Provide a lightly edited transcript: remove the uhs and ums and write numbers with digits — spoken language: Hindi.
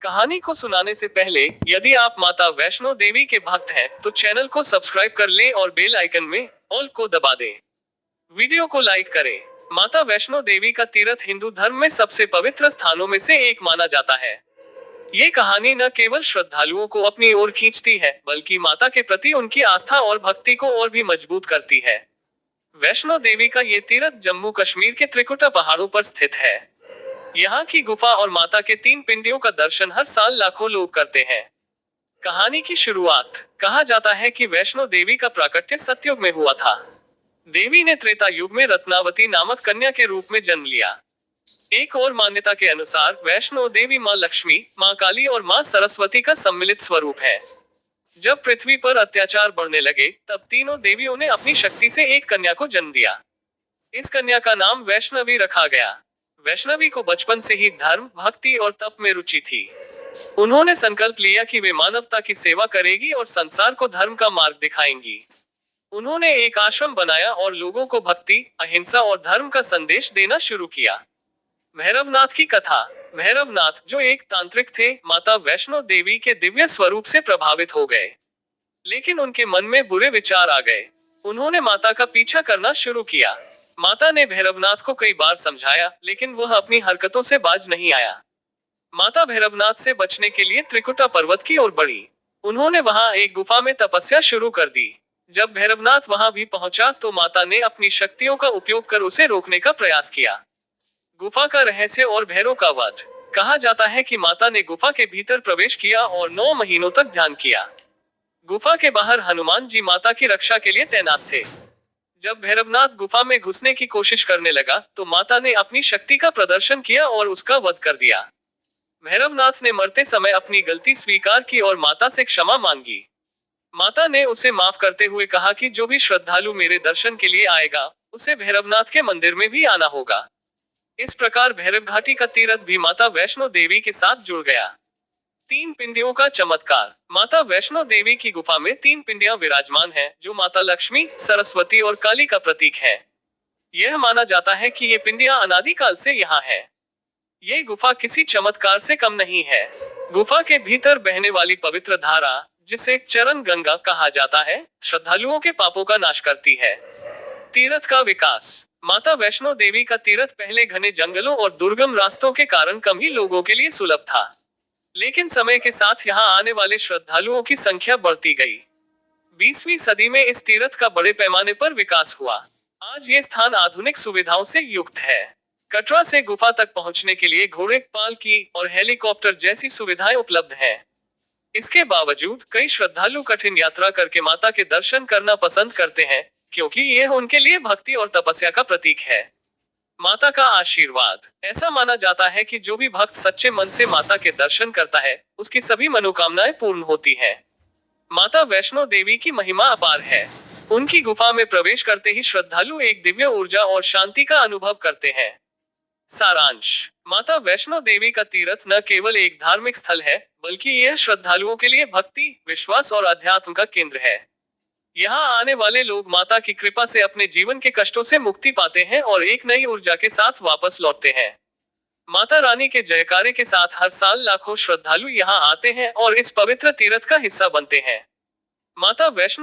कहानी को सुनाने से पहले यदि आप माता वैष्णो देवी के भक्त हैं तो चैनल को सब्सक्राइब कर लें और बेल आइकन में ऑल को दबा दें। वीडियो को लाइक करें। माता वैष्णो देवी का तीर्थ हिंदू धर्म में सबसे पवित्र स्थानों में से एक माना जाता है। ये कहानी न केवल श्रद्धालुओं को अपनी ओर खींचती है बल्कि माता के प्रति उनकी आस्था और भक्ति को और भी मजबूत करती है। वैष्णो देवी का ये तीर्थ जम्मू कश्मीर के त्रिकुटा पहाड़ों पर स्थित है। यहाँ की गुफा और माता के 3 पिंडियों का दर्शन हर साल लाखों लोग करते हैं। कहानी की शुरुआत। कहा जाता है कि वैष्णो देवी का प्राकट्य सतयुग में हुआ था। देवी ने त्रेता युग में रत्नावती नामक कन्या के रूप में जन्म लिया। एक और मान्यता के अनुसार वैष्णो देवी माँ लक्ष्मी, माँ काली और माँ सरस्वती का सम्मिलित स्वरूप है। जब पृथ्वी पर अत्याचार बढ़ने लगे तब तीनों देवियों ने अपनी शक्ति से एक कन्या को जन्म दिया। इस कन्या का नाम वैष्णवी रखा गया। वैष्णवी को बचपन से ही धर्म, भक्ति और तप में रुचि थी। उन्होंने संकल्प लिया कि वे मानवता की सेवा करेगी और संसार को धर्म का मार्ग दिखाएंगी। उन्होंने एक आश्रम बनाया और लोगों को भक्ति, अहिंसा और धर्म का संदेश देना शुरू किया। भैरवनाथ की कथा। भैरवनाथ, जो एक तांत्रिक थे, माता वैष्णो देवी के दिव्य स्वरूप से प्रभावित हो गए, लेकिन उनके मन में बुरे विचार आ गए। उन्होंने माता का पीछा करना शुरू किया। माता ने भैरवनाथ को कई बार समझाया, लेकिन वह अपनी हरकतों से बाज नहीं आया। माता भैरवनाथ से बचने के लिए त्रिकुटा पर्वत की ओर बढ़ी। उन्होंने वहां एक गुफा में तपस्या शुरू कर दी। जब भैरवनाथ वहां भी पहुंचा तो माता ने अपनी शक्तियों का उपयोग कर उसे रोकने का प्रयास किया। गुफा का रहस्य और भैरव का वध। कहा जाता है कि माता ने गुफा के भीतर प्रवेश किया और 9 महीनों तक ध्यान किया। गुफा के बाहर हनुमान जी माता की रक्षा के लिए तैनात थे। जब भैरवनाथ गुफा में घुसने की कोशिश करने लगा तो माता ने अपनी शक्ति का प्रदर्शन किया और उसका वध कर दिया। भैरवनाथ ने मरते समय अपनी गलती स्वीकार की और माता से क्षमा मांगी। माता ने उसे माफ करते हुए कहा कि जो भी श्रद्धालु मेरे दर्शन के लिए आएगा, उसे भैरवनाथ के मंदिर में भी आना होगा। इस प्रकार भैरव घाटी का तीर्थ भी माता वैष्णो देवी के साथ जुड़ गया। 3 पिंडियों का चमत्कार। माता वैष्णो देवी की गुफा में 3 पिंडियां विराजमान हैं, जो माता लक्ष्मी, सरस्वती और काली का प्रतीक है। यह माना जाता है कि ये पिंडियां अनादिकाल से यहाँ है। ये गुफा किसी चमत्कार से कम नहीं है। गुफा के भीतर बहने वाली पवित्र धारा, जिसे चरण गंगा कहा जाता है, श्रद्धालुओं के पापों का नाश करती है। तीर्थ का विकास। माता वैष्णो देवी का तीर्थ पहले घने जंगलों और दुर्गम रास्तों के कारण कम ही लोगों के लिए सुलभ था, लेकिन समय के साथ यहाँ आने वाले श्रद्धालुओं की संख्या बढ़ती गई। 20वीं सदी में इस तीर्थ का बड़े पैमाने पर विकास हुआ। आज ये स्थान आधुनिक सुविधाओं से युक्त है। कटरा से गुफा तक पहुंचने के लिए घोड़े, पालकी और हेलीकॉप्टर जैसी सुविधाएं उपलब्ध हैं। इसके बावजूद कई श्रद्धालु कठिन यात्रा करके माता के दर्शन करना पसंद करते हैं, क्योंकि यह उनके लिए भक्ति और तपस्या का प्रतीक है। माता का आशीर्वाद। ऐसा माना जाता है कि जो भी भक्त सच्चे मन से माता के दर्शन करता है, उसकी सभी मनोकामनाएं पूर्ण होती हैं। माता वैष्णो देवी की महिमा अपार है। उनकी गुफा में प्रवेश करते ही श्रद्धालु एक दिव्य ऊर्जा और शांति का अनुभव करते हैं। सारांश। माता वैष्णो देवी का तीर्थ न केवल एक धार्मिक स्थल है, बल्कि यह श्रद्धालुओं के लिए भक्ति, विश्वास और अध्यात्म का केंद्र है। यहाँ आने वाले लोग माता की कृपा से अपने जीवन के कष्टों से मुक्ति पाते हैं और एक नई ऊर्जा के साथ वापस लौटते हैं। माता रानी के जयकारे के साथ हर साल लाखों श्रद्धालु यहाँ आते हैं और इस पवित्र तीर्थ का हिस्सा बनते हैं। माता वैष्णो